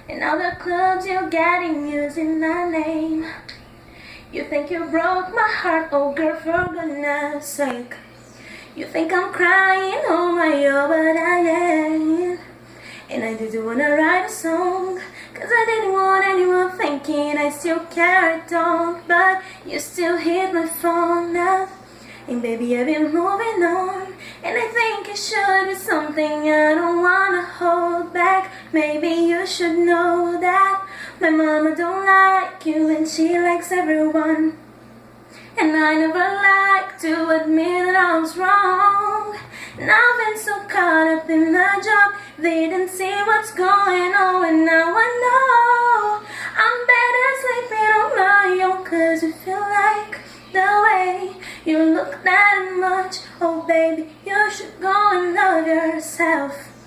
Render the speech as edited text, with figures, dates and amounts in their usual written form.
And all the clubs you're getting using my name. You think you broke my heart, oh girl, for goodness sake. You think I'm crying, oh my, oh, but I ain't. And I didn't wanna write a song, cause I didn't want anyone thinking I still care, I don't. But you still hit my phone now. And baby, I've been moving on, and I think it should be something I don't wanna hold back. Maybe you should know that my mama don't like you and she likes everyone. And I never like to admit that I was wrong. And I've been so caught up in the job, they didn't see what's going on. And now I know I'm better sleeping on my own, cause you feel like the way you look that much. Oh baby, you should go and love yourself.